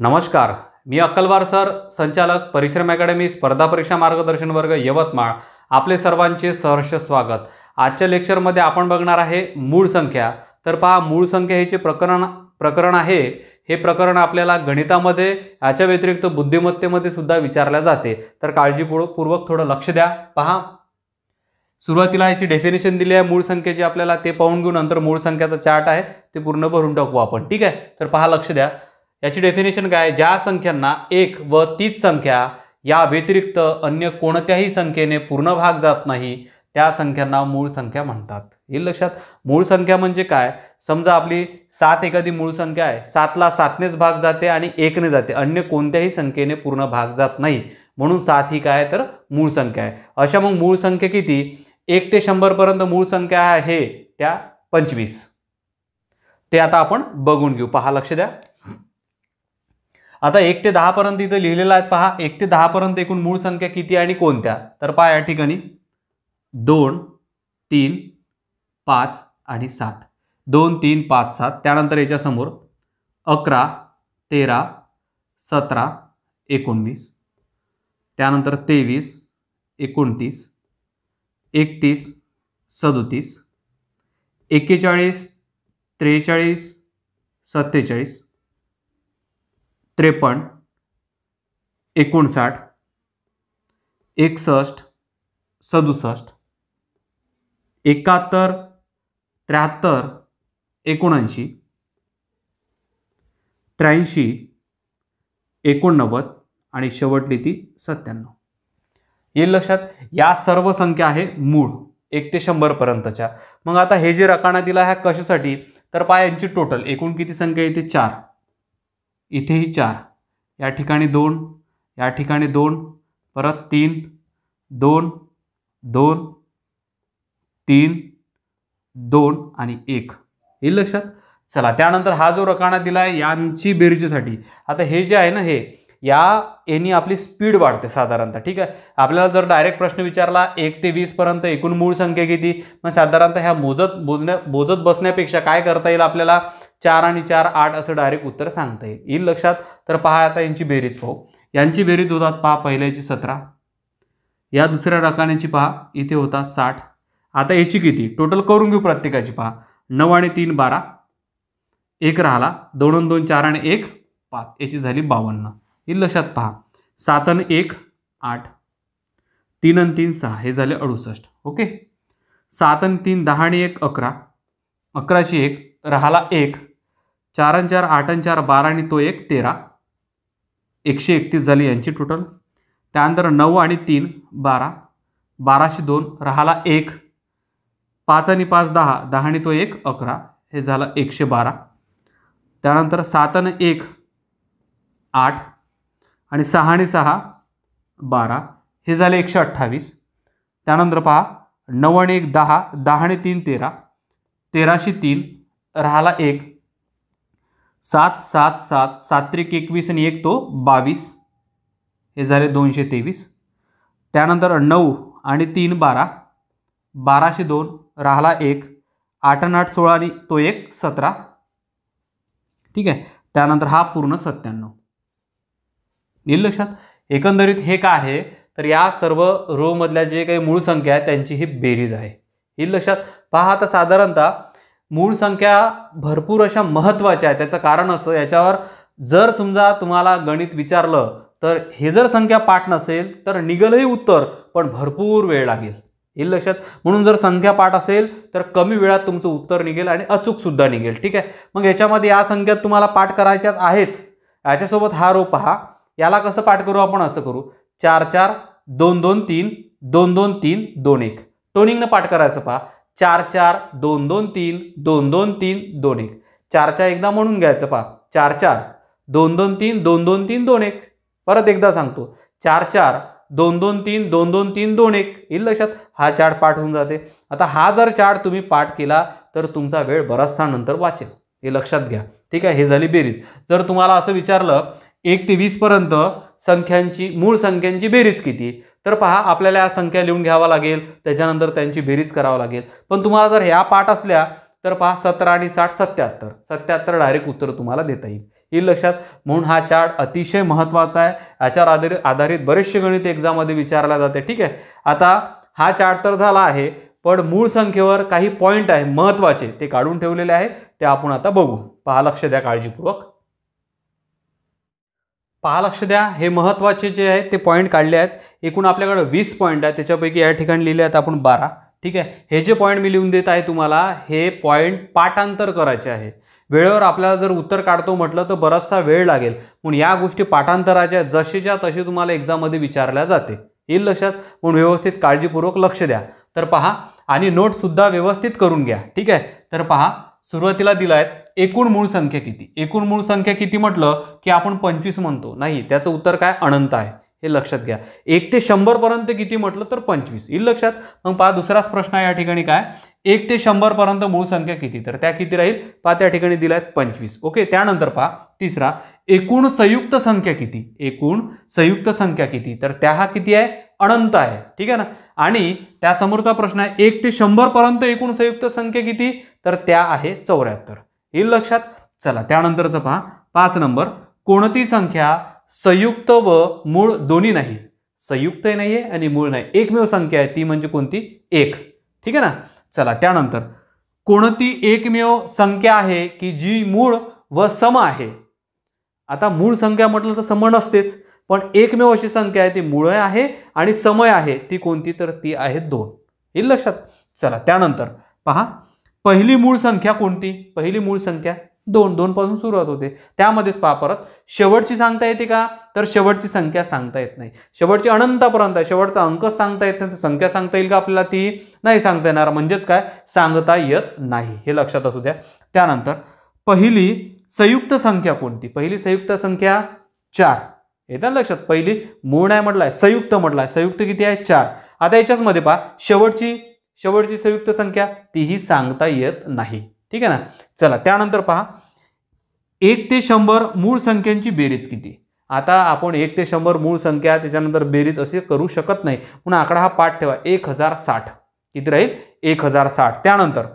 नमस्कार, मी अक्कलवार सर, संचालक परिश्रम अकॅडमी स्पर्धा परीक्षा मार्गदर्शन वर्ग यवतमाळ. आपले सर्वांचे सहर्ष स्वागत. आजच्या लेक्चरमध्ये आपण बघणार आहे मूळ संख्या. तर पहा, मूळ संख्या हे जे प्रकरण आहे, हे प्रकरण आपल्याला गणितामध्ये याच्या व्यतिरिक्त बुद्धिमत्तेमध्ये सुद्धा विचारले जाते. तर काळजीपूर्वक थोडं लक्ष द्या. पहा, सुरुवातीला याची डेफिनेशन दिली आहे मूळ संख्येची, आपल्याला ते पाहून घेऊ. नंतर मूळ संख्याचा चार्ट आहे ते पूर्ण भरून टाकू आपण. ठीक आहे, तर पहा, लक्ष द्या. याची डेफिनेशन काय? ज्या संख्यांना एक व तीच संख्या या व्यतिरिक्त अन्य कोणत्याही संख्येने पूर्ण भाग जात नाही त्या संख्यांना मूळ संख्या म्हणतात. येईल लक्षात. मूळ संख्या म्हणजे काय? समजा आपली 7 एखादी मूळ संख्या आहे, 7ला 7नेच भाग जाते आणि 1ने जाते, अन्य कोणत्याही संख्येने पूर्ण भाग जात नाही, म्हणून 7 ही काय तर मूळ संख्या आहे. अशा मग मूळ संख्या किती? 1 ते 100 पर्यंत मूळ संख्या आहे त्या 25. ते आता आपण बघून घेऊ. पहा, लक्ष द्या. आता 1 ते 10 पर्यंत इथं लिहिलेलं आहे. पहा, 1 ते 10 पर्यंत एकूण मूळ संख्या किती आणि कोणत्या? तर पहा, या ठिकाणी 2, 3, 5 आणि 7. 2, 3, 5, 7. त्यानंतर याच्या समोर 11, 13, 17, 19. त्यानंतर 23, 29, 31, 37, 41, 43, 47, 53, 59, 61, 67, 71, 73, 79, 83, 89 आणि शेवटली ती 97. येईल लक्षात. या सर्व संख्या आहे मूळ 1 ते 100 पर्यंतच्या. मग आता हे जे रकाना दिला आहे कशासाठी? तर पहा, यांची टोटल एकूण किती संख्या येते? 4. इथेही 4, या ठिकाणी 2, या ठिकाणी 2, परत 3, 2, 2, 3, 2 आणि 1. येईल लक्षात. चला, त्यानंतर हा जो रकाना दिला आहे यांची बेरजेसाठी, आता हे जे आहे ना, हे यानी आपली स्पीड वाढते साधारणतः. ठीक आहे. आपल्याला जर डायरेक्ट प्रश्न विचारला 1 ते 20 पर्यंत एकूण मूळ संख्या किती, मग साधारणतः ह्या मोजत बसण्यापेक्षा काय करता येईल आपल्याला? 4 आणि 4 8 असं डायरेक्ट उत्तर सांगता येईल लक्षात. तर पहा, आता यांची बेरीज पाहू. यांची बेरीज होतात पहा, पहिल्याची 17, या दुसऱ्या रकान्याची पहा इथे होतात 60. आता याची किती टोटल करून घेऊ प्रत्येकाची. पहा, 9 आणि 3 12, 1 राहिला, 2 आणि 2 4 आणि 1 5, याची झाली 52. येईल लक्षात. पहा, 7 आणि 1 8, 3 आणि 3 6, हे झाले 68. ओके. 7 आणि 3 10 आणि 1 11, 11ची 1 राहिला 1, 4 आणि 4 8 आणि 4 12 आणि तो 1 13, 131 झाली यांची टोटल. त्यानंतर 9 आणि 3 12, 12शी 2 राहिला 1, 5 आणि 5 10, 10 आणि तो 1 11, हे झालं 112. त्यानंतर 7 आणि 1 8 आणि 6 आणि 6 12, हे झाले 128. त्यानंतर पहा, 9 आणि 1 10, 10 आणि 3 13, 13शी 3 राहिला 1, 7 7 7, 7 त्रिक 21 आणि 1 तो 22, हे झाले 223. त्यानंतर 9 आणि 3 12, 12शी 2 राहिला 1, 8 आणि 8 16 आणि तो 1 17. ठीक आहे. त्यानंतर हा पूर्ण 97. येईल लक्षात. एकंदरीत हे काय आहे तर या सर्व रो मधल्या जे काही मूळ संख्या आहे त्यांची ही बेरीज आहे. येईल लक्षात. पहा, आता साधारणतः मूळ संख्या भरपूर अशा महत्त्वाच्या आहेत. त्याचं कारण असं, याच्यावर जर समजा तुम्हाला गणित विचारलं तर हे जर संख्या पाठ नसेल तर निघेलही उत्तर, पण भरपूर वेळ लागेल. येईल लक्षात. म्हणून जर संख्या पाठ असेल तर कमी वेळात तुमचं उत्तर निघेल आणि अचूक सुद्धा निघेल. ठीक आहे. मग याच्यामध्ये या संख्या तुम्हाला पाठ करायच्याच आहेच. याच्यासोबत हा रो पहा, याला कसं पाठ करू आपण? असं करू, 4 4 2 2 3 2 2 3 2 1. टोनिंगनं पाठ करायचं. पहा, 4 4 2 2 3 2 2 3 2 1. 4च्या एकदा म्हणून घ्यायचं. पहा, 4 4 2 2 3 2 2 3 2 1. परत एकदा सांगतो, 4 4 2 2 3 2 2 3 2 1. येईल लक्षात. हा चार्ट पाठ होऊन जाते. आता हा जर चार्ट तुम्ही पाठ केला तर तुमचा वेळ बराचसा नंतर वाचेल, हे लक्षात घ्या. ठीक आहे. हे झाली बेरीज. जर तुम्हाला असं विचारलं 1 ते 20 पर्यंत संख्यांची मूळ संख्यांची बेरीज किती, तर पहा, आपल्याला या संख्या लिहून घ्यावा लागेल, त्याच्यानंतर त्यांची बेरीज करावी लागेल. पण तुम्हाला जर ह्या पाठ असल्या तर पहा, 17 आणि 60 77. 77 डायरेक्ट उत्तर तुम्हाला देता येईल. येईल लक्षात. म्हणून हा चार्ट अतिशय महत्त्वाचा आहे. याच्यावर आधारित बरेचसे गणित एक्झाममध्ये विचारले जाते. ठीक आहे. आता हा चार्ट तर झाला आहे, पण मूळ संख्येवर काही पॉईंट आहे महत्त्वाचे, ते काढून ठेवलेले आहे, ते आपण आता बघू. पहा, लक्ष द्या काळजीपूर्वक. पहा, लक्ष द्या. हे महत्त्वाचे जे आहे ते पॉईंट काढले आहेत. एकूण आपल्याकडे 20 पॉईंट आहेत, त्याच्यापैकी या ठिकाणी लिहिले आहेत आपण 12. ठीक आहे. हे जे पॉईंट मी लिहून देत आहे तुम्हाला, हे पॉईंट पाठांतर करायचे आहे. वेळेवर आपल्याला जर उत्तर काढतो म्हटलं तर बराचसा वेळ लागेल, म्हणून या गोष्टी पाठांतराच्या जशीच्या तशी तुम्हाला एक्झाममध्ये विचारल्या जाते. येईल लक्षात. म्हणून व्यवस्थित काळजीपूर्वक लक्ष द्या. तर पहा, आणि नोट सुद्धा व्यवस्थित करून घ्या. ठीक आहे. तर पहा, सुरुवातीला दिला आहे एकूण मूळ संख्या किती. एकूण मूळ संख्या किती म्हटलं की आपण 25 म्हणतो, नाही, त्याचं उत्तर काय, अनंत आहे, हे लक्षात घ्या. 1 ते 100 पर्यंत किती म्हटलं तर 25. येईल लक्षात. मग पहा, दुसराच प्रश्न आहे या ठिकाणी काय, 1 ते 100 पर्यंत मूळ संख्या किती, तर त्या किती राहील, पहा त्या ठिकाणी दिल्या आहेत 25. ओके. त्यानंतर पहा तिसरा, एकूण संयुक्त संख्या किती. एकूण संयुक्त संख्या किती, तर त्या हा किती आहे, अनंत आहे. ठीक आहे ना. आणि त्या समोरचा प्रश्न आहे 1 ते 100 पर्यंत एकूण संयुक्त संख्या किती, तर त्या आहे 74. येईल लक्षात. चला, त्यानंतरचं पहा 5 नंबर, कोणती संख्या संयुक्त व मूळ दोन्ही नाही. संयुक्तही नाहीये आणि मूळ नाही, एकमेव संख्या आहे, ती म्हणजे कोणती, 1. ठीक आहे ना. चला, त्यानंतर कोणती एकमेव संख्या आहे की जी मूळ व सम आहे. आता मूळ संख्या म्हटलं तर सम नसतेच, पण एकमेव अशी संख्या आहे ती मूळ आहे आणि समय आहे, ती कोणती, तर ती आहे 2. येईल लक्षात. चला, त्यानंतर पहा, पहिली मूळ संख्या कोणती. पहिली मूळ संख्या 2. 2 पासून सुरुवात होते. त्यामध्येच पहा परत, शेवटची सांगता येते का, तर शेवटची संख्या सांगता येत नाही. शेवटची अनंतापर्यंत आहे, शेवटचा अंकच सांगता येत नाही, तर संख्या सांगता येईल का आपल्याला, ती नाही सांगता येणार. म्हणजेच काय, सांगता येत नाही, हे लक्षात असू द्या. त्यानंतर पहिली संयुक्त संख्या कोणती. पहिली संयुक्त संख्या 4. येतं लक्षात. पहिली मूळ नाही म्हटलाय, संयुक्त म्हटलाय. संयुक्त किती आहे, 4. आता याच्याच मध्ये पहा, शेवटची संयुक्त संख्या तीही सांगता येत नाही. ठीक आहे ना. चला, त्यानंतर पहा, 1 ते 100 मूळ संख्यांची बेरीज किती. आता आपण 1 ते 100 मूळ संख्या, त्याच्यानंतर बेरीज असे करू शकत नाही, म्हणून आकडा हा पाठ ठेवा, 1060. किती राहील, 1060. त्यानंतर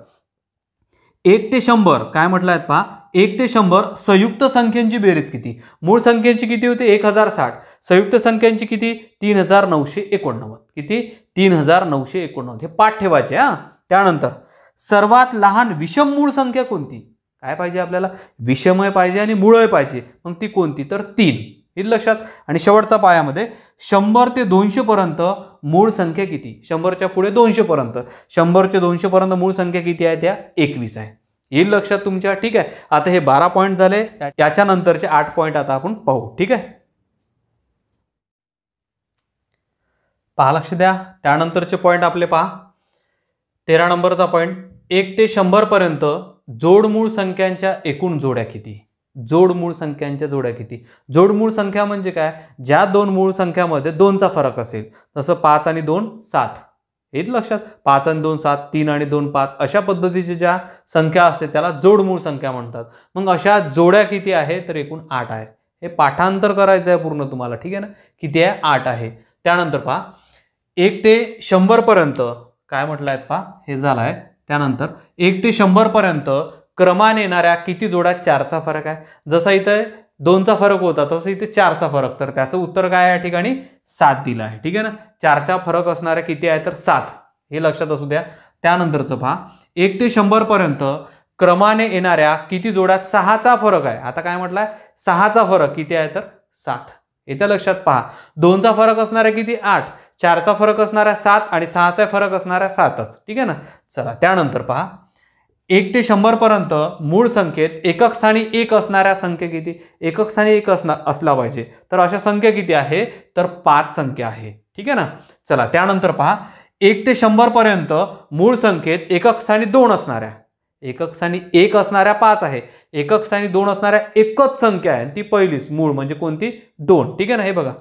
1 ते 100 काय म्हटलं आहे पहा, 1 ते 100 संयुक्त संख्यांची बेरीज किती. मूळ संख्यांची किती होते, 1060. संयुक्त संख्यांची किती, 3989. किती, 3989. हे पाठ ठेवायचे हा. त्यानंतर सर्वात लहान विषम मूळ संख्या कोणती. काय पाहिजे आपल्याला, विषमय पाहिजे आणि मूळय पाहिजे. मग ती कोणती, तर 3. येईल लक्षात. आणि शेवटचा पायामध्ये 100 ते 200 पर्यंत मूळ संख्या किती. 100च्या पुढे 200 पर्यंत, 100 ते 200 पर्यंत मूळ संख्या किती आहे, त्या 21 आहे. येईल लक्षात तुमच्या. ठीक आहे. आता हे 12 पॉईंट झाले. याच्यानंतरचे 8 पॉईंट आता आपण पाहू. ठीक आहे. पहा, लक्ष द्या. त्यानंतरचे पॉईंट आपले पहा, 13 नंबरचा पॉईंट, 1 ते 100 पर्यंत जोडमूळ संख्यांच्या एकूण जोड्या किती. जोडमूळ संख्यांच्या जोड्या किती. जोडमूळ संख्या म्हणजे काय, ज्या दोन मूळ संख्यामध्ये 2चा फरक असेल, जसं 5 आणि 2 7. येईल लक्षात. 5 आणि 2 7, 3 आणि 2 5, अशा पद्धतीची ज्या संख्या असते त्याला जोडमूळ संख्या म्हणतात. मग अशा जोड्या किती आहे, तर एकूण 8 आहे. हे पाठांतर करायचं आहे पूर्ण तुम्हाला. ठीक आहे ना. किती आहे, 8 आहे. त्यानंतर पहा, 1 ते 100 पर्यंत काय म्हटलं आहे पहा, हे झालं आहे. त्यानंतर 1 ते 100 पर्यंत क्रमाने येणाऱ्या किती जोड्या, 4चा फरक आहे. जसा इथे 2चा फरक होता तसं इथे 4चा फरक, तर त्याचं उत्तर काय आहे या ठिकाणी, 7 दिलं आहे. ठीक आहे ना. 4चा फरक असणाऱ्या किती आहे, तर 7. हे लक्षात असू द्या. त्यानंतरचं पहा, 1 ते 100 पर्यंत क्रमाने येणाऱ्या किती जोड्यात 6चा फरक आहे. आता काय म्हटलंय, 6चा फरक किती आहे, तर 7. येत्या लक्षात. पहा, 2चा फरक असणाऱ्या किती, 8, 4चा फरक असणाऱ्या 7 आणि 6चा फरक असणाऱ्या 7च. ठीक आहे ना. चला, त्यानंतर पहा, 1 ते 100 पर्यंत मूळ संख्येत एकक स्थानी 1 असणाऱ्या संख्या किती. एकक स्थानी 1 असला पाहिजे, तर अशा संख्या किती आहे, तर 5 संख्या आहे. ठीक आहे ना. चला, त्यानंतर पहा, 1 ते 100 पर्यंत मूळ संख्येत एकक स्थानी 2 असणाऱ्या, एकक स्थानी 1 असणाऱ्या 5 आहे, एकक स्थानी 2 असणाऱ्या एकच संख्या आहे, ती पहिलीच मूळ म्हणजे कोणती, 2. ठीक आहे ना. हे बघा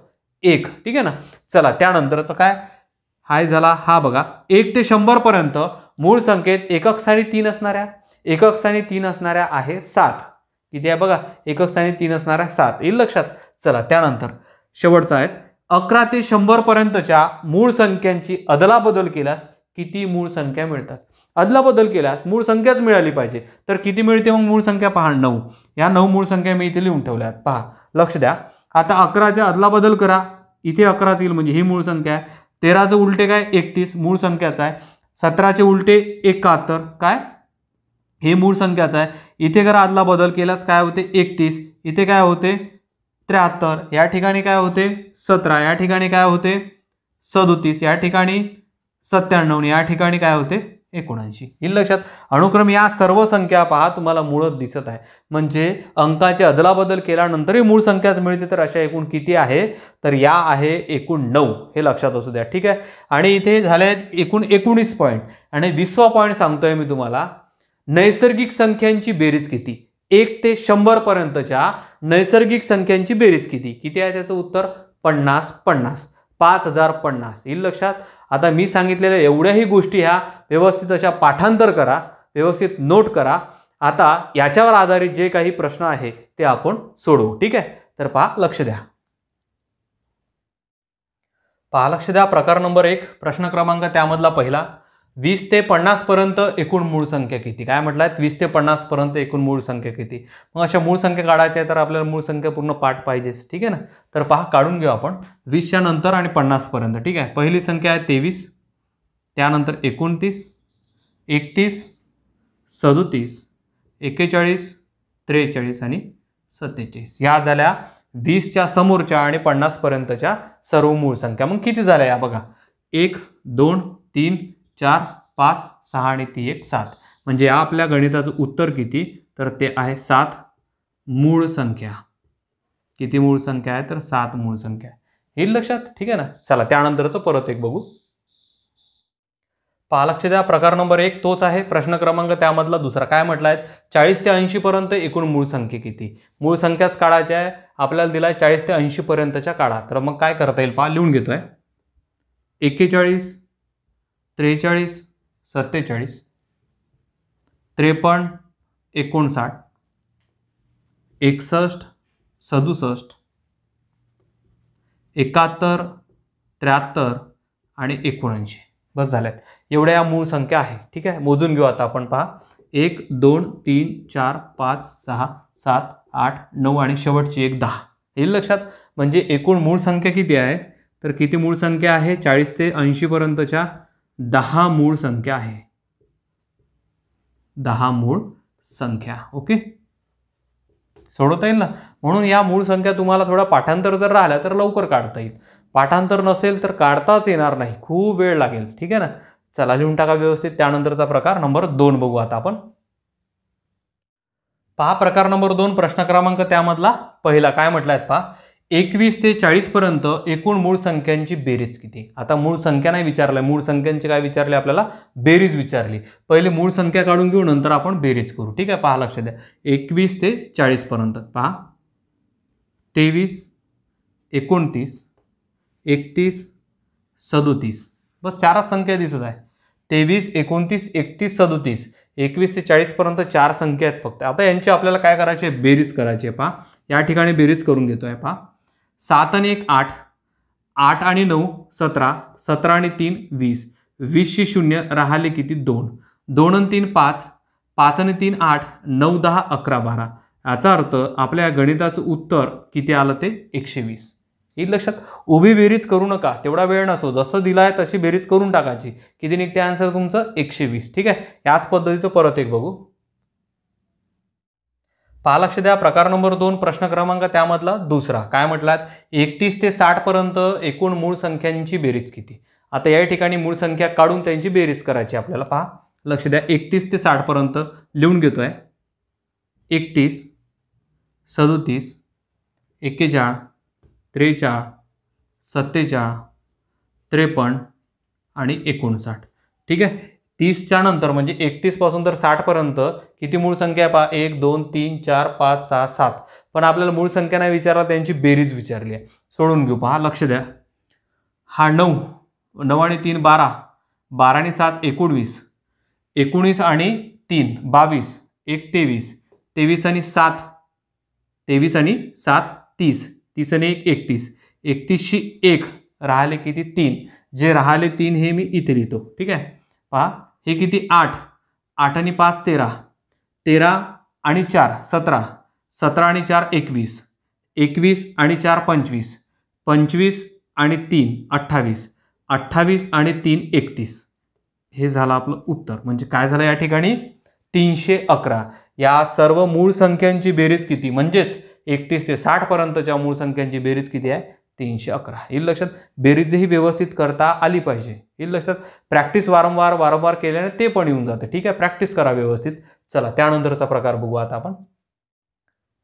1. ठीक आहे ना. चला, त्यानंतरचं काय, हाय झाला हा बघा, 1 ते 100 पर्यंत मूळ संख्येत एकक स्थानी 3 असणाऱ्या, एकक स्थानी 3 असणाऱ्या आहे 7. किती आहे बघा, एकक स्थानी 3 असणाऱ्या 7. येईल लक्षात. चला, त्यानंतर शेवटचा आहे, 11 ते 100 पर्यंतच्या मूळ संख्यांची अदलाबदल केल्यास किती मूळ संख्या मिळतात. अदलाबदल केल्यास मूळ संख्याच मिळाली पाहिजे, तर किती मिळते मग मूळ संख्या, पहा 9. या 9 मूळ संख्या मी इथे लिहून ठेवल्या आहेत. पहा, लक्ष द्या. आता 11च्या अदलाबदल करा. इथे 11 येईल म्हणजे ही मूळ संख्या आहे. 13चे उलटे काय 31 मूळ संख्याचा आहे. 17चे उलटे 71 काय हे मूळ संख्याचा आहे. इथे जर आदला बदल केलाच काय होते 31, इथे काय होते 73, या ठिकाणी काय होते 17, या ठिकाणी काय होते 37, या ठिकाणी 97, या ठिकाणी काय होते 79. हे लक्षात. अनुक्रम या सर्व संख्या पहा तुम्हाला मूळच दिसत आहे. म्हणजे अंकाची अदलाबदल केल्यानंतरही मूळ संख्याच मिळते. तर अशा एकूण किती आहे तर या आहे एकूण 9. हे लक्षात असू द्या. ठीक आहे. आणि इथे झाले आहेत एकूण 19 पॉईंट. आणि 20वा पॉईंट सांगतोय मी तुम्हाला, नैसर्गिक संख्यांची बेरीज किती. 1 ते 100 पर्यंतच्या नैसर्गिक संख्यांची बेरीज किती. किती आहे त्याचं उत्तर 50 50 5050. येईल लक्षात. आता मी सांगितलेल्या एवढ्याही गोष्टी ह्या व्यवस्थित अशा पाठांतर करा, व्यवस्थित नोट करा. आता याच्यावर आधारित जे काही प्रश्न आहे ते आपण सोडवू. ठीक आहे. तर पहा, लक्ष द्या. पहा, लक्ष द्या. प्रकार नंबर 1 प्रश्न क्रमांक त्यामधला पहिला, 20 ते 50 पर्यंत एकूण मूळ संख्या किती. काय म्हटलं आहे 20 ते 50 पर्यंत एकूण मूळ संख्या किती. मग अशा मूळ संख्या काढायच्या तर आपल्याला मूळ संख्या पूर्ण पाठ पाहिजेच. ठीक आहे ना. तर पहा, काढून घेऊ आपण 20च्या नंतर आणि 50 पर्यंत. ठीक आहे. पहिली संख्या आहे 23, त्यानंतर 29, 31, 37, 41, 43 आणि 47. या झाल्या 20च्या समोरच्या आणि 50 पर्यंतच्या सर्व मूळ संख्या. मग किती झाल्या या बघा, 1 2 3 4 5 6 आणि ती 1 7. म्हणजे या आपल्या गणिताचं उत्तर किती तर ते आहे 7 मूळ संख्या. किती मूळ संख्या आहे तर 7 मूळ संख्या. हे लक्षात. ठीक आहे ना. चला त्यानंतरचं परत एक बघू. पहा, लक्ष द्या. प्रकार नंबर 1 तोच आहे. प्रश्न क्रमांक त्यामधला दुसरा. काय म्हटलं आहे 40 ते 80 पर्यंत एकूण मूळ संख्या किती. मूळ संख्याच काढायच्या आहे. आपल्याला दिलाय 40 ते 80 पर्यंतच्या काढा. तर मग काय करता येईल पहा, लिहून घेतोय. 41, 43, 47, 53, 59, 61, 67, 71, 73 आणि 79. बस झाल्यात. एवढ्या या मूळ संख्या आहे. ठीक आहे. मोजून घेऊ आता आपण. पहा, 1 2 3 4 5 6 7 8 9 आणि शेवटची 1 10. हे लक्षात. म्हणजे एकूण मूळ संख्या किती आहे तर किती मूळ संख्या आहे 40 ते 80 पर्यंतच्या 10 मूळ संख्या आहे. 10 मूळ संख्या. ओके. सोडवता येईल ना. म्हणून या मूळ संख्या तुम्हाला थोडा पाठांतर जर राहिला तर लवकर काढता येईल. पाठांतर नसेल तर काढताच येणार नाही, खूप वेळ लागेल. ठीक आहे ना. चला लिहून टाका व्यवस्थित. त्यानंतरचा प्रकार नंबर 2 बघू आता आपण. पहा, प्रकार नंबर 2 प्रश्न क्रमांक त्यामधला पहिला. काय म्हटलाय पहा, 21 ते 40 पर्यंत एकूण मूळ संख्यांची बेरीज किती. आता मूळ संख्या नाही विचारलंय, मूळ संख्यांची काय विचारले आपल्याला बेरीज विचारली. पहिले मूळ संख्या काढून घेऊ, नंतर आपण बेरीज करू. ठीक आहे. पहा, लक्ष द्या. 21 ते 40 पर्यंत पहा, 23, 29, 31, 37. बस 4च संख्या दिसत आहे. 23, 29, 31, 37. 21 ते 40 पर्यंत 4 संख्या आहेत फक्त. आता यांची आपल्याला काय करायची आहे बेरीज करायची आहे. पहा, या ठिकाणी बेरीज करून घेतोय. पहा, 7 आणि 1 8, 8 आणि 9 17, 17 आणि 3 20, 20शी 0 राहिले किती 2, 2 आणि 3 5, 5 आणि 3 8, 9 10 11 12. याचा अर्थ आपल्या गणिताचं उत्तर किती आलं ते 120. हे लक्षात. उभी बेरीज करू नका, तेवढा वेळ नसतो. जसं दिलाय तशी बेरीज करून टाकायची. किती निघते आन्सर तुमचं 120. ठीक आहे. याच पद्धतीचं परत एक बघू. पहा, लक्ष द्या. प्रकार नंबर 2 प्रश्न क्रमांक त्यामधला दुसरा. काय म्हटलात 31 ते 60 पर्यंत एकूण मूळ संख्यांची बेरीज किती. आता या ठिकाणी मूळ संख्या काढून त्यांची बेरीज करायची आपल्याला. पहा, लक्ष द्या. 31 ते 60 पर्यंत लिहून घेतोय. 31, 37, 41, 43, 47, 53 आणि 59. ठीक आहे. 30च्या नंतर म्हणजे 31 पासून तर 60 पर्यंत किती मूळ संख्या पहा 1 2 3 4 5 6 7. पण आपल्याला मूळ संख्या नाही विचारला, त्यांची बेरीज विचारली आहे. सोडून घेऊ. पहा, लक्ष द्या. हा 9, 9 आणि 3 12, 12 आणि 7 19, 19 आणि 3 22, 1 23, 23 आणि 7, 23 आणि 7 30, 30 आणि 1 31, 31शी 1 राहिले किती 3. जे राहिले 3 हे मी इथे लिहितो. ठीक आहे. पहा, हे किती 8, 8 आणि 5 13, 13 आणि 4 17, 17 आणि 4 21, 21 आणि 4 25, 25 आणि 3 28, 28 आणि 3 31. हे झालं आपलं उत्तर. म्हणजे काय झालं या ठिकाणी 311. या सर्व मूळ संख्यांची बेरीज किती, म्हणजेच 31 ते 60 पर्यंतच्या मूळ संख्यांची बेरीज किती आहे 311. येईल लक्षात. बेरीजही व्यवस्थित करता आली पाहिजे. येईल लक्षात. प्रॅक्टिस वारंवार केल्याने ते पण येऊन जातं. ठीक आहे, प्रॅक्टिस करा व्यवस्थित. चला त्यानंतरचा प्रकार बघू आता आपण.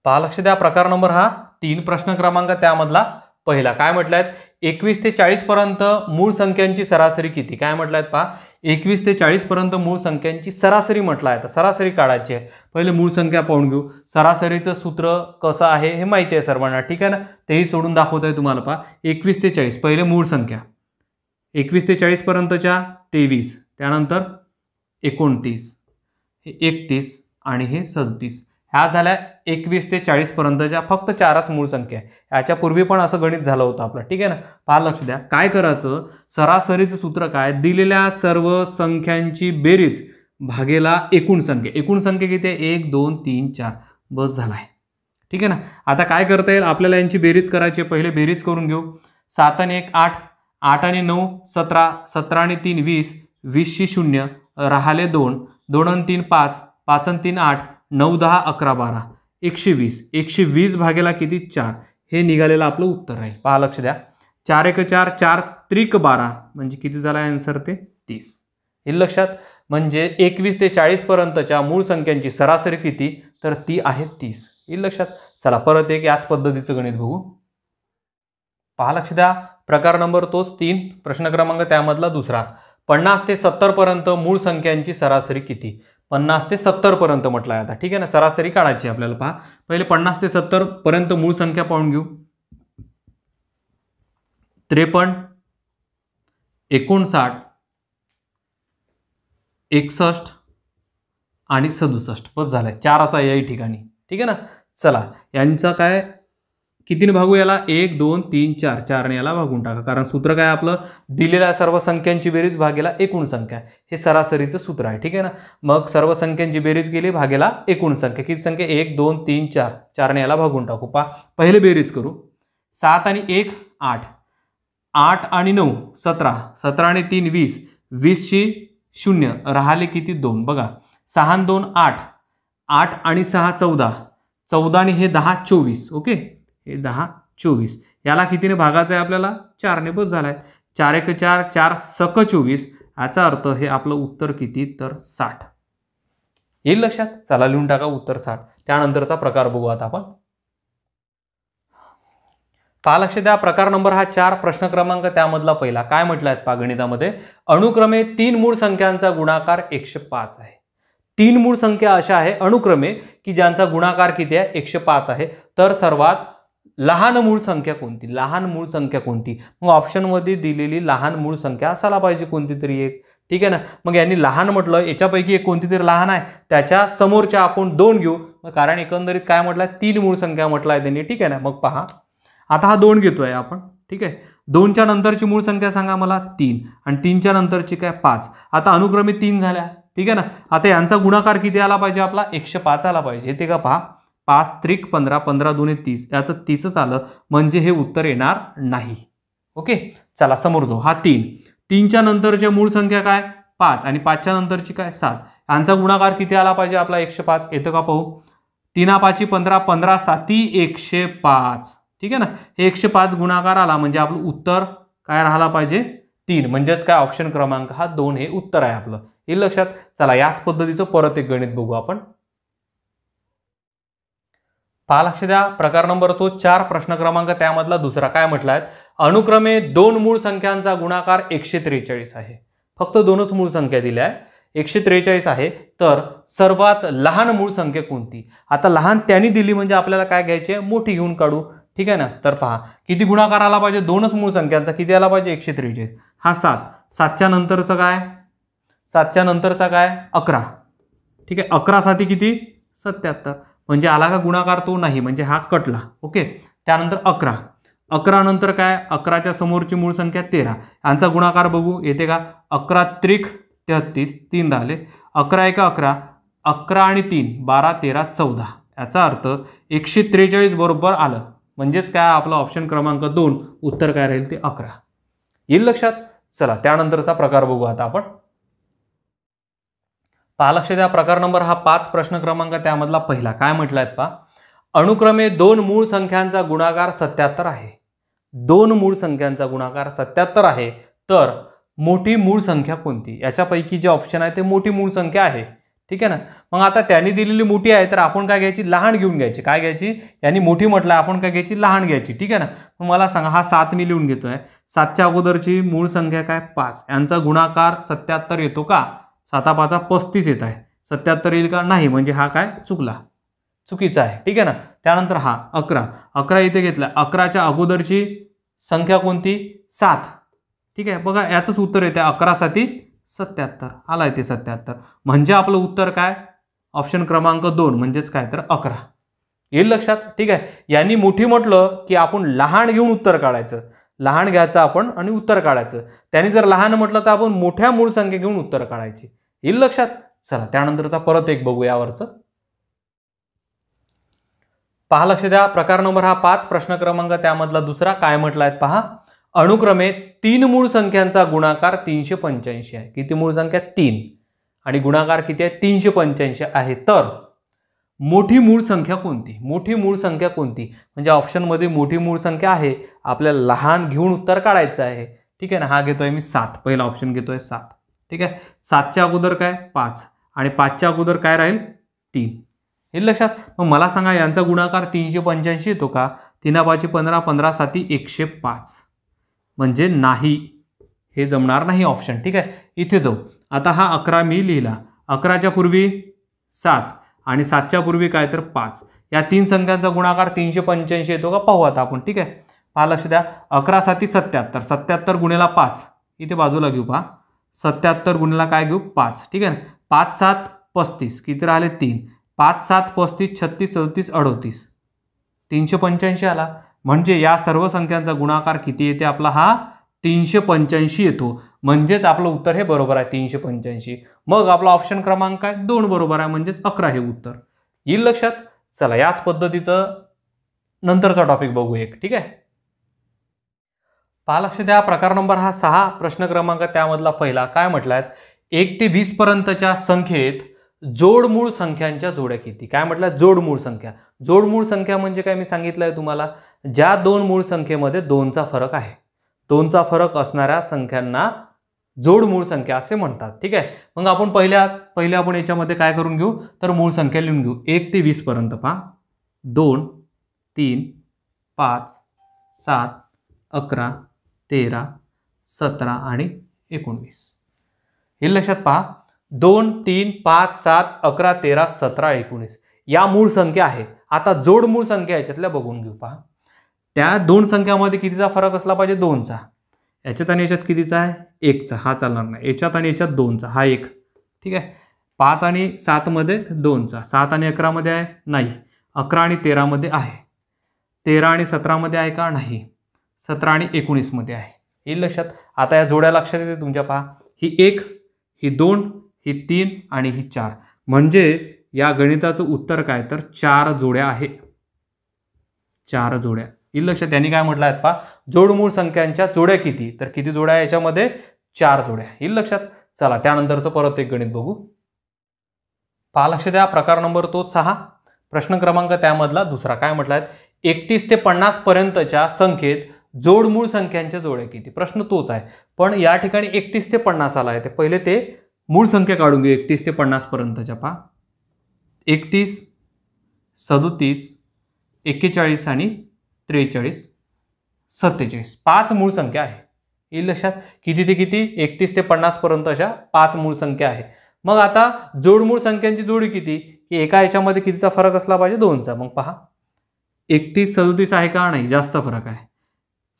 पहा लक्ष द्या, प्रकार नंबर हा 3, प्रश्न क्रमांक त्यामधला पहिला. काय म्हटलंय 21 ते 40 पर्यंत मूळ संख्यांची सरासरी किती. काय म्हटलंय पहा, 21 ते 40 पर्यंत मूळ संख्यांची सरासरी म्हटलं आहे. तर सरासरी काढायची आहे. पहिले मूळ संख्या पाहून घेऊ. सरासरीचं सूत्र कसं आहे हे माहिती आहे सर्वांना. ठीक आहे ना, तेही सोडून दाखवतोय तुम्हाला. पहा 21 ते 40 पहिले मूळ संख्या, 21 ते 40 पर्यंतच्या 23, त्यानंतर 29, हे 31 आणि हे 37. ह्या झाल्या 21 ते 40 पर्यंतच्या फक्त 4च मूळ संख्या आहे. याच्या पूर्वी पण असं गणित झालं होतं आपलं. ठीक आहे ना. पहा लक्ष द्या, काय करायचं, सरासरीचं सूत्र काय, दिलेल्या सर्व संख्यांची बेरीज भागेला एकूण संख्या. एकूण संख्या किती आहे 1 2 3 4, बस झालाय. ठीक आहे ना. आता काय करता येईल आपल्याला, यांची बेरीज करायची. पहिले बेरीज करून घेऊ. 7 आणि 1 8, 8 आणि 9 17, 17 आणि 3 20, 20 शी 0 राहिले 2, 2 आणि 3 5, 5 आणि 3 8, 9 10 11 12, 120. 120 भागेला किती 4, हे निघालेलं आपलं उत्तर राहील. पहा लक्ष द्या, 4 1 4, 4 त्रिक 12, म्हणजे किती झाला आन्सर ते 30. हे लक्षात. म्हणजे 21 ते 40 पर्यंतच्या मूळ संख्यांची सरासरी किती, तर ती आहे 30. हे लक्षात. चला परत एक याच पद्धतीचं गणित बघू. पहा लक्ष द्या, प्रकार नंबर तोच 3, प्रश्न क्रमांक त्यामधला दुसरा. 50 ते 70 पर्यंत मूळ संख्यांची सरासरी किती. 50 ते 70 पर्यंत म्हटलं आहे आता. ठीक आहे ना, सरासरी काढायची आपल्याला. पहा पहिले 50 ते 70 पर्यंत मूळ संख्या पाहून घेऊ. 53, 59, 61 आणि 67, बस झालंय. 4चा याही ठिकाणी. ठीक आहे ना. चला यांचा काय कितीने भागू याला, 1 2 3 4, 4ने याला भागून टाका. कारण सूत्र काय आपलं, दिलेल्या सर्व संख्यांची बेरीज भागेला एकूण संख्या, हे सरासरीचं सूत्र आहे. ठीक आहे ना. मग सर्व संख्यांची बेरीज गेली भागेला एकूण संख्या. किती संख्या 1 2 3 4, 4ने याला भागून टाकू. पहा पहिले बेरीज करू. 7 आणि 1 8, 8 आणि 9 17, 17 आणि 3 20, 20 शी 0 राहिले किती 2. बघा 6 आणि 2 8, 8 आणि 6 14, 14 आणि हे 10 24. ओके, हे 10 24. याला कितीने भागायचं आहे आपल्याला, 4ने, बस झालाय. 4 1 4, 4 सक 24. याचा अर्थ हे आपलं उत्तर किती, तर 60. येईल लक्षात. चला लिहून टाका उत्तर 60. त्यानंतरचा प्रकार बघू आता आपण. पहा लक्ष द्या, प्रकार नंबर हा 4, प्रश्न क्रमांक त्यामधला पहिला. काय म्हटलं आहे पहा गणितामध्ये, अनुक्रमे 3 मूळ संख्यांचा गुणाकार 105 आहे. 3 मूळ संख्या अशा आहे अनुक्रमे की ज्यांचा गुणाकार किती आहे 105 आहे. तर सर्वात लहान मूळ संख्या कोणती, लहान मूळ संख्या कोणती. मग ऑप्शनमध्ये दिलेली लहान मूळ संख्या असायला पाहिजे कोणती तरी एक. ठीक आहे ना. मग यांनी लहान म्हटलं, याच्यापैकी एक कोणती तरी लहान आहे, त्याच्या समोरच्या आपण 2 घेऊ. कारण एकंदरीत काय म्हटलं, 3 मूळ संख्या म्हटलं आहे त्यांनी. ठीक आहे ना. मग पहा आता हा 2 घेतोय आपण. ठीक आहे. 2च्या नंतरची मूळ संख्या सांगा मला 3, आणि 3च्या नंतरची काय 5. आता अनुक्रमे 3 झाल्या. ठीक आहे ना. आता यांचा गुणाकार किती आला पाहिजे आपला, 105 आला पाहिजे. ते का पहा, 5 त्रिक 15, 15 2 30, याचं 30च आलं. म्हणजे हे उत्तर येणार नाही. ओके, चला समोर जाऊ. हा 3, 3च्या नंतरच्या मूळ संख्या काय 5, आणि 5च्या नंतरची काय 7. यांचा गुणाकार किती आला पाहिजे आपला 105. येतं का पाहू. 3 5 15, 15 7 105. ठीक आहे ना. हे 105 गुणाकार आला म्हणजे आपलं उत्तर काय राहिला पाहिजे 3. म्हणजेच काय ऑप्शन क्रमांक हा 2 हे उत्तर आहे आपलं. येईल लक्षात. चला याच पद्धतीचं परत एक गणित बघू आपण. पहा लक्ष द्या, प्रकार नंबर तो 4, प्रश्न क्रमांक त्यामधला दुसरा. काय म्हटलं आहे, अनुक्रमे 2 मूळ संख्यांचा गुणाकार 143 आहे. फक्त 2च मूळ संख्या दिल्या आहे, 143 आहे. तर सर्वात लहान मूळ संख्या कोणती. आता लहान त्यांनी दिली म्हणजे आपल्याला काय घ्यायचे, मोठी घेऊन काढू. ठीक आहे ना. तर पहा किती गुणाकार आला पाहिजे, 2च मूळ संख्यांचा. किती आला पाहिजे 143. हा 7, 7च्या नंतरचं काय, 7च्या नंतरचा काय 11. ठीक आहे. 11 7 किती 77. म्हणजे आला का गुणाकार, तो नाही, म्हणजे हा कटला. ओके. त्यानंतर 11, 11 नंतर काय, 11च्या समोरची मूळ संख्या 13. यांचा गुणाकार बघू येते का, 11 त्रिक 33, 3 राहिले. 11 1 11, 11 आणि 3 12 13 14. याचा अर्थ 143 बरोबर आलं, म्हणजेच काय आपला ऑप्शन क्रमांक 2 उत्तर काय राहील ते 11. येईल लक्षात. चला त्यानंतरचा प्रकार बघू आता आपण. पहा लक्ष द्या, प्रकार नंबर हा 5 प्रश्न क्रमांक त्यामधला पहिला काय म्हटलाय पहा, अनुक्रमे 2 मूळ संख्यांचा गुणाकार 77 आहे. 2 मूळ संख्यांचा गुणाकार 77 आहे, तर मोठी मूळ संख्या कोणती? याच्यापैकी जे ऑप्शन आहे ते मोठी मूळ संख्या आहे. ठीक आहे ना. मग आता त्यांनी दिलेली मोठी आहे तर आपण काय घ्यायची? लहान घेऊन घ्यायची. काय घ्यायची? यांनी मोठी म्हटलं, आपण काय घ्यायची? लहान घ्यायची. ठीक आहे ना. मग मला सांगा, हा 7 मी लिहून घेतोय. 7च्या अगोदरची मूळ संख्या काय? 5. यांचा गुणाकार 77 येतो का? 7 5 35 येत आहे. 77 येईल का? नाही, म्हणजे हा काय चुकला, चुकीचा आहे. ठीक आहे ना. त्यानंतर हा 11. 11 इथे घेतला. 11च्या अगोदरची संख्या कोणती? 7. ठीक आहे. बघा याचंच उत्तर येते 11 7 77. आला इथे 77. म्हणजे आपलं उत्तर काय? ऑप्शन क्रमांक 2 म्हणजेच काय तर 11. येईल लक्षात. ठीक आहे. यांनी मोठी म्हटलं की आपण लहान घेऊन उत्तर काढायचं. लहान घ्यायचं आपण आणि उत्तर काढायचं. त्यांनी जर लहान म्हटलं तर आपण मोठ्या मूळ संख्या घेऊन उत्तर काढायची. येईल लक्षात. चला त्यानंतरचा परत एक बघू यावरचं. पहा लक्ष द्या, प्रकार नंबर हा 5 प्रश्न क्रमांक त्यामधला दुसरा काय म्हटलाय पहा, अनुक्रमे 3 मूळ संख्यांचा गुणाकार 385 आहे. किती मूळ संख्या? 3. आणि गुणाकार किती आहे? 385 आहे. तर मोठी मूळ संख्या कोणती? मोठी मूळ संख्या कोणती? म्हणजे ऑप्शन मध्ये मोठी मूळ संख्या आहे, आपल्याला लहान घेऊन उत्तर काढायचं आहे. ठीक आहे ना. हा घेतोय मी 7. पहिला ऑप्शन घेतोय 7. ठीक आहे. 7च्या अगोदर काय? 5. आणि 5च्या अगोदर काय राहील? 3. हे लक्षात. मग मला सांगा, यांचा गुणाकार 385 येतो का? 3 5 15, 15 7 105. म्हणजे नाही, हे जमणार नाही ऑप्शन. ठीक आहे. इथे जाऊ. आता हा 11 मी लिहिला. 11च्या पूर्वी 7 आणि 7च्या पूर्वी काय तर 5. या 3 संख्यांचा गुणाकार 385 येतो का पाहू आता आपण. ठीक आहे. पहा लक्ष द्या, 11 7 77. 77 गुणिला 5 इथे बाजूला घेऊ. पहा 77 गुणिला काय घेऊ? 5. ठीक आहे. 5 7 35. किती राहिले? 3. 5 7 35 36 37 38. 385 आला. म्हणजे या सर्व संख्यांचा गुणाकार किती येते आपला? हा 385 येतो. म्हणजेच आपलं उत्तर हे बरोबर आहे, 385. मग आपला ऑप्शन क्रमांक काय? 2 बरोबर आहे, म्हणजेच 11 हे उत्तर. येईल लक्षात. चला याच पद्धतीचं नंतरचा टॉपिक बघू एक. ठीक आहे. पहा लक्ष द्या, प्रकार नंबर हा 6 प्रश्न क्रमांक त्यामधला पहिला काय म्हटलाय, 1 ते 20 पर्यंतच्या संख्येत जोड मूळ संख्यांच्या जोड्या किती? काय म्हटलं? जोड मूळ संख्या. जोड मूळ संख्या म्हणजे काय? मी सांगितलंय तुम्हाला, ज्या 2 मूळ संख्येमध्ये 2चा फरक आहे, 2चा फरक असणाऱ्या संख्यांना जोड मूळ संख्या असे म्हणतात. ठीक आहे. मग आपण पहिले आपण याच्यामध्ये काय करून घेऊ तर मूळ संख्या लिहून घेऊ. 1 ते 20 पर्यंत. पहा 2 3 5 7 11 13 17 आणि 19. हे लक्षात. पहा 2 3 5 7 11 13 17 19 या मूळ संख्या आहे. आता जोड मूळ संख्या याच्यातल्या बघून घेऊ. पहा त्या 2 संख्यामध्ये कितीचा फरक असला पाहिजे? 2चा. याच्यात आणि याच्यात कितीचा आहे? 1चा. हा चालणार नाही. याच्यात आणि याच्यात 2चा. हा 1. ठीक आहे. 5 आणि 7 मध्ये 2चा. 7 आणि 11 मध्ये आहे? नाही. 11 आणि 13 मध्ये आहे. 13 आणि 17 मध्ये आहे का? नाही. 17 आणि 19 मध्ये आहे. येईल लक्षात. आता या जोड्या लक्षात येते तुमच्या. पहा ही 1, ही 2, ही 3 आणि ही 4. म्हणजे या गणिताचं उत्तर काय तर 4 जोड्या आहे. 4 जोड्या. येईल लक्षात. त्यांनी काय म्हटलं आहेत पहा, जोड मूळ संख्यांच्या जोड्या किती? तर किती जोड्या आहे याच्यामध्ये? 4 जोड्या. येईल लक्षात. चला त्यानंतरचं परत एक गणित बघू. पहा लक्ष द्या, प्रकार नंबर तो 6 प्रश्न क्रमांक त्यामधला दुसरा काय म्हटलं आहे, 31 ते 50 पर्यंतच्या संख्येत जोड मूळ संख्यांच्या जोड्या किती? प्रश्न तोच आहे, पण या ठिकाणी 31 ते 50 आला आहे. ते पहिले ते मूळ संख्या काढून घेऊ 31 ते 50 पर्यंतच्या. पहा 31 37 41 आणि 43 47 5 मूळ संख्या आहे. येईल लक्षात. किती ते किती? 31 ते 50 पर्यंत अशा 5 मूळ संख्या आहे. मग आता जोड मूळ संख्यांची जोडी किती? की एका याच्यामध्ये कितीचा फरक असला पाहिजे? 2चा. मग पहा 31 37 आहे का? नाही, जास्त फरक आहे.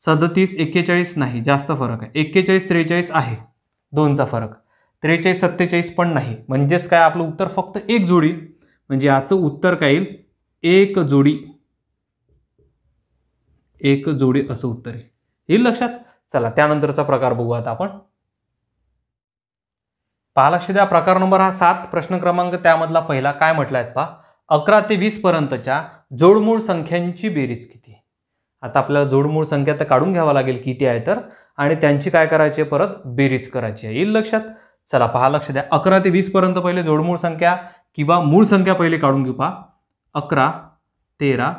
37 41 नाही, जास्त फरक आहे. 41 43 आहे, 2चा फरक. 43 47 पण नाही. म्हणजेच काय आपलं उत्तर फक्त एक जोडी. म्हणजे याचं उत्तर काय येईल? एक जोडी. एक जोडी असं उत्तर आहे. येईल लक्षात. चला त्यानंतरचा प्रकार बघू आता आपण. पहा लक्ष द्या, प्रकार नंबर हा 7 प्रश्न क्रमांक त्यामधला पहिला काय म्हटलाय पहा, 11 ते 20 पर्यंतच्या जोडमूळ संख्यांची बेरीज किती? आता आपल्याला जोडमूळ संख्या तर काढून घ्यावा लागेल किती आहे तर, आणि त्यांची काय करायची परत बेरीज करायची आहे. येईल लक्षात? चला पहा, लक्ष द्या. 11 ते 20 पर्यंत पहिले जोडमूळ संख्या किंवा मूळ संख्या पहिले काढून घेऊ. पहा 11, 13,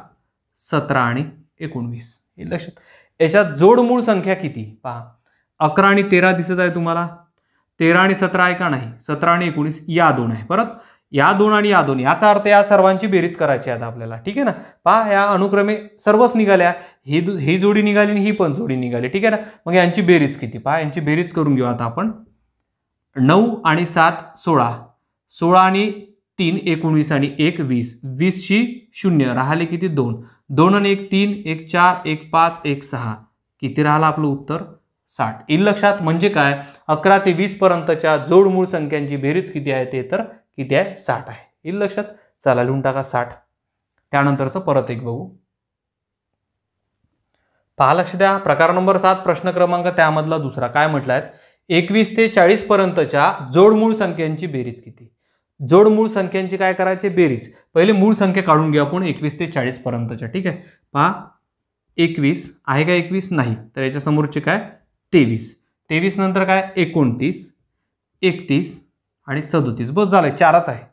17 आणि 19. येईल लक्षात? याच्यात जोडमूळ संख्या किती पहा. 11 आणि 13 दिसत आहे तुम्हाला. 13 आणि 17 आहे का? नाही. 17 आणि 19 या दोन आहे. परत या दोन आणि या दोन, याचा अर्थ या सर्वांची बेरीज करायची आहे आपल्याला. ठीक आहे ना? पहा या अनुक्रमे सर्वच निघाल्या. ही जोडी निघाली आणि ही पण जोडी निघाली. ठीक आहे ना? मग यांची बेरीज किती? पहा यांची बेरीज करून घेऊ आता आपण. 9 आणि 7 16, 16 आणि 3 19 आणि 1 20, 20शी 0 राहिले किती? 2, 2 आणि 1 3, 1 4, 1 5, 1 6, किती राहिलं आपलं उत्तर? 60. येईल लक्षात? म्हणजे काय, 11 ते 20 पर्यंतच्या जोडमूळ संख्यांची बेरीज किती आहे ते तर किती आहे? 60 आहे. येईल लक्षात? चला लिहून टाका 60. त्यानंतरचं परत एक बघू. पहा लक्ष द्या. प्रकार नंबर 7 प्रश्न क्रमांक त्यामधला दुसरा काय म्हटलाय? 21 ते 40 पर्यंतच्या जोडमूळ संख्यांची बेरीज किती? जोडमूळ संख्यांची काय करायची? बेरीज. पहिले मूळ संख्या काढून घेऊ आपण 21 ते 40 पर्यंतच्या. ठीक आहे? पहा 21 आहे का? 21 नाही. तर याच्या समोरचे काय? 23. 23 नंतर काय? 29, 31 आणि 37. बस झालंय, 4च आहे.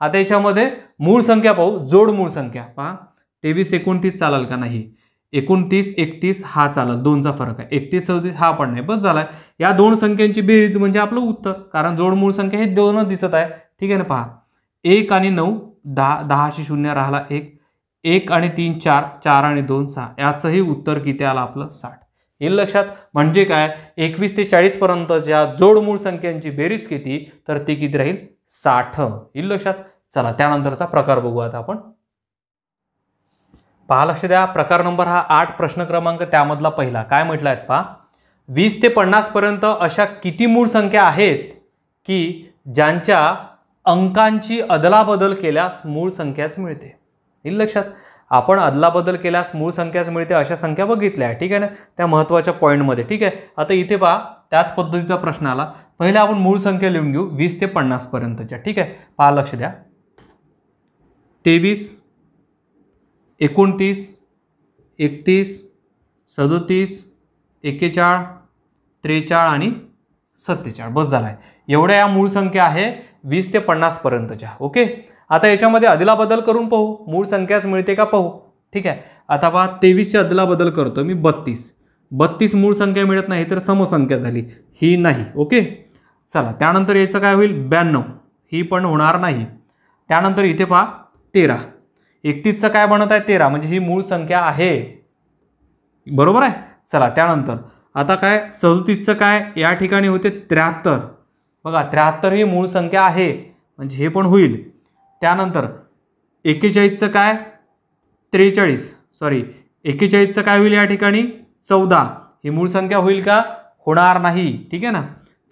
आता याच्यामध्ये मूळ संख्या पाहू. जोडमूळ संख्या पहा 23 29 चालेल का? नाही. 29 31 हा चालेल, 2चा फरक आहे. 31 37 हा पण नाही. बस झालाय. या दोन संख्यांची बेरीज म्हणजे आपलं उत्तर, कारण जोडमूळ संख्या हे दोनच दिसत आहे. ठीक आहे ना? पहा 1 आणि 9 10, 10शी 0 राहिला 1, 1 आणि 3 4, 4 आणि 2 6. याचंही उत्तर किती आलं आपलं? 60. येईल लक्षात? म्हणजे काय, 21 ते 40 पर्यंतच्या जोडमूळ संख्यांची बेरीज किती तर ती किती राहील? 60. येईल लक्षात? चला त्यानंतरचा प्रकार बघू आता आपण. पहा लक्ष द्या. प्रकार नंबर हा 8 प्रश्न क्रमांक त्यामधला पहिला काय म्हटलाय? पहा 20 ते 50 पर्यंत अशा किती मूळ संख्या आहेत की ज्यांच्या अंकांची अदलाबदल केल्यास मूळ संख्याच मिळते? येईल लक्षात? आपण अदलाबदल केल्यास मूळ संख्याच मिळते अशा संख्या बघितल्या. ठीक आहे ना? त्या महत्त्वाच्या पॉईंटमध्ये. ठीक आहे? आता इथे पहा त्याच पद्धतीचा प्रश्न आला. पहिले आपण मूळ संख्या लिहून घेऊ 20 ते 50 पर्यंतच्या. ठीक आहे? पहा लक्ष द्या. 23, 29, 31, 37, 41, 43 आणि 47. बस झालाय. एवढ्या या मूळ संख्या आहे 20 ते 50 पर्यंतच्या. ओके? आता याच्यामध्ये अदलाबदल करून पाहू, मूळ संख्याच मिळते का पाहू. ठीक आहे? आता पहा 23ची अदलाबदल करतो मी 32. 32 मूळ संख्या मिळत नाही तर समसंख्या झाली, ही नाही. ओके? चला त्यानंतर याचं काय होईल? 92, ही पण होणार नाही. त्यानंतर इथे पहा 13, 31चं काय बनत आहे? 13, म्हणजे ही मूळ संख्या आहे. बरोबर आहे? चला त्यानंतर आता काय 37चं काय या ठिकाणी होते? 73. बघा 73 ही मूळ संख्या आहे, म्हणजे हे पण होईल. त्यानंतर 41चं काय? 41चं काय होईल या ठिकाणी? 14. ही मूळ संख्या होईल का? होणार नाही. ठीक आहे ना?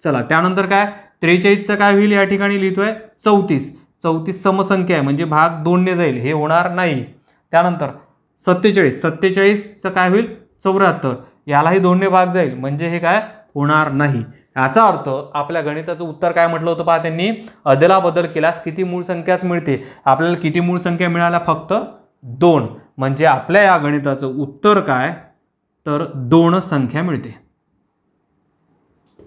चला त्यानंतर काय 43चं काय होईल या ठिकाणी? लिहितोय 34. 34 समसंख्या आहे, म्हणजे भाग 2 ने जाईल, हे होणार नाही. त्यानंतर 47चं काय होईल? 74. यालाही 2 ने भाग जाईल, म्हणजे हे काय होणार नाही. याचा अर्थ आपल्या गणिताचं उत्तर काय म्हटलं होतं? पहा त्यांनी अदलाबदल केल्यास किती मूळ संख्याच मिळते. आपल्याला किती मूळ संख्या मिळाल्या? फक्त 2. म्हणजे आपल्या या गणिताचं उत्तर काय तर 2 संख्या मिळते.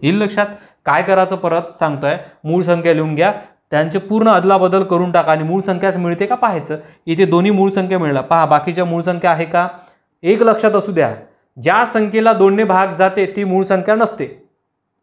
येईल लक्षात? काय करायचं परत सांगतोय. मूळ संख्या लिहून घ्या, त्यांचे पूर्ण अदलाबदल करून टाका आणि मूळ संख्याच मिळते का पाहायचं. इथे दोन्ही मूळ संख्या मिळाल्या. पहा बाकीच्या मूळ संख्या आहे का? एक लक्षात असू द्या, ज्या संख्येला 2 ने भाग जाते ती मूळ संख्या नसते.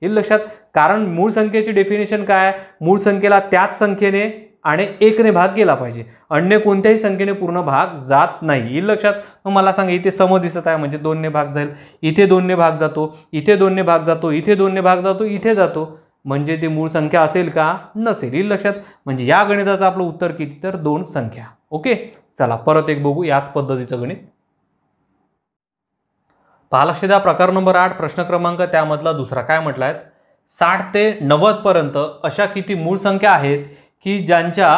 येईल लक्षात? कारण मूळ संख्येची डेफिनेशन काय? मूळ संख्येला त्याच संख्येने आणि 1 ने भाग गेला पाहिजे, अन्य कोणत्याही संख्येने पूर्ण भाग जात नाही. येईल लक्षात? मग मला सांगा इथे सम दिसत आहे, म्हणजे 2 ने भाग जाईल. इथे 2 ने भाग जातो, इथे 2 ने भाग जातो, इथे 2 ने भाग जातो, इथे जातो, म्हणजे ती मूळ संख्या असेल का? नसेल. येईल लक्षात? म्हणजे या गणिताचं आपलं उत्तर किती तर 2 संख्या. ओके? चला परत एक बघू याच पद्धतीचं गणित. पहा लक्ष द्या. प्रकार नंबर 8 प्रश्न क्रमांक त्यामधला दुसरा काय म्हटलाय? 60 ते 90 पर्यंत अशा किती मूळ संख्या आहेत की ज्यांच्या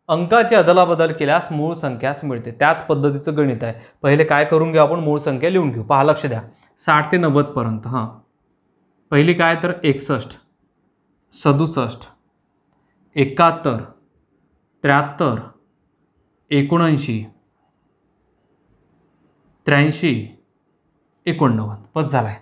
अंकाची अदलाबदल केल्यास मूळ संख्याच मिळते. त्याच पद्धतीचं गणित आहे. पहिले काय करून घेऊ आपण? मूळ संख्या लिहून घेऊ. पहा लक्ष द्या. 60 ते 90 पर्यंत. हां पहिली काय तर 61, 67, 71, 73, 79, 83, 89 बस झालाय.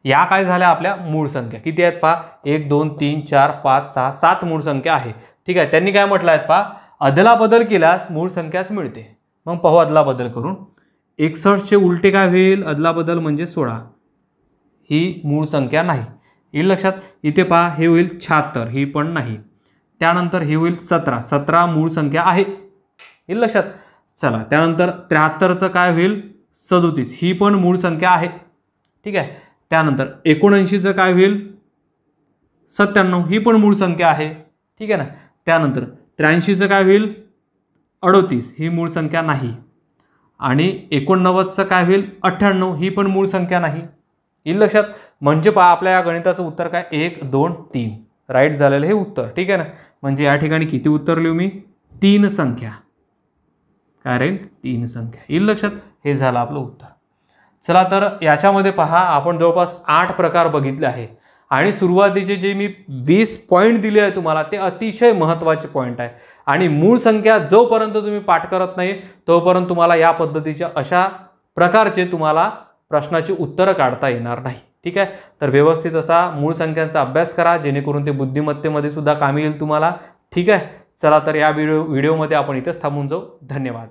या काय झाल्या आपल्या मूळ संख्या. किती आहेत पहा, 1 2 3 4 5 6 7 मूळ संख्या आहे. ठीक आहे. त्यांनी काय म्हटलं आहेत पहा, अदलाबदल केल्यास मूळ संख्याच मिळते. मग पाहू अदलाबदल करून. 61चे उलटे काय होईल, अदलाबदल म्हणजे 16, ही मूळ संख्या नाही. येईल लक्षात. इथे पहा हे होईल 76, ही पण नाही. त्यानंतर हे होईल 17, 17 मूळ संख्या आहे. येईल लक्षात. चला त्यानंतर 73चं काय होईल 37, ही पण मूळ संख्या आहे. ठीक आहे. त्यानंतर 79चं काय होईल 97, ही पण मूळ संख्या आहे. ठीक आहे ना. त्यानंतर 83चं काय होईल 38, ही मूळ संख्या नाही. आणि 89चं काय होईल 98, ही पण मूळ संख्या नाही. येईल लक्षात. म्हणजे पहा आपल्या या गणिताचं उत्तर काय 1 2 3 राईट झालेलं हे उत्तर. ठीक आहे ना. म्हणजे या ठिकाणी किती उत्तर लिहू मी, 3 संख्या. काय राहील 3 संख्या. येईल लक्षात. हे झालं आपलं उत्तर. चला तर याच्यामध्ये पहा आपण जवळपास 8 प्रकार बघितले आहे. आणि सुरुवातीचे जे मी 20 पॉईंट दिले आहे तुम्हाला ते अतिशय महत्त्वाचे पॉईंट आहे. आणि मूळ संख्या जोपर्यंत तुम्ही पाठ करत नाही तोपर्यंत तुम्हाला या पद्धतीच्या अशा प्रकारचे तुम्हाला प्रश्नाची उत्तरं काढता येणार नाही. ठीक आहे. तर व्यवस्थित असा मूळ संख्यांचा अभ्यास करा जेणेकरून ते बुद्धिमत्तेमध्ये सुद्धा कामी येईल तुम्हाला. ठीक आहे. चला तर या व्हिडिओमध्ये आपण इथेच थांबून जाऊ. धन्यवाद.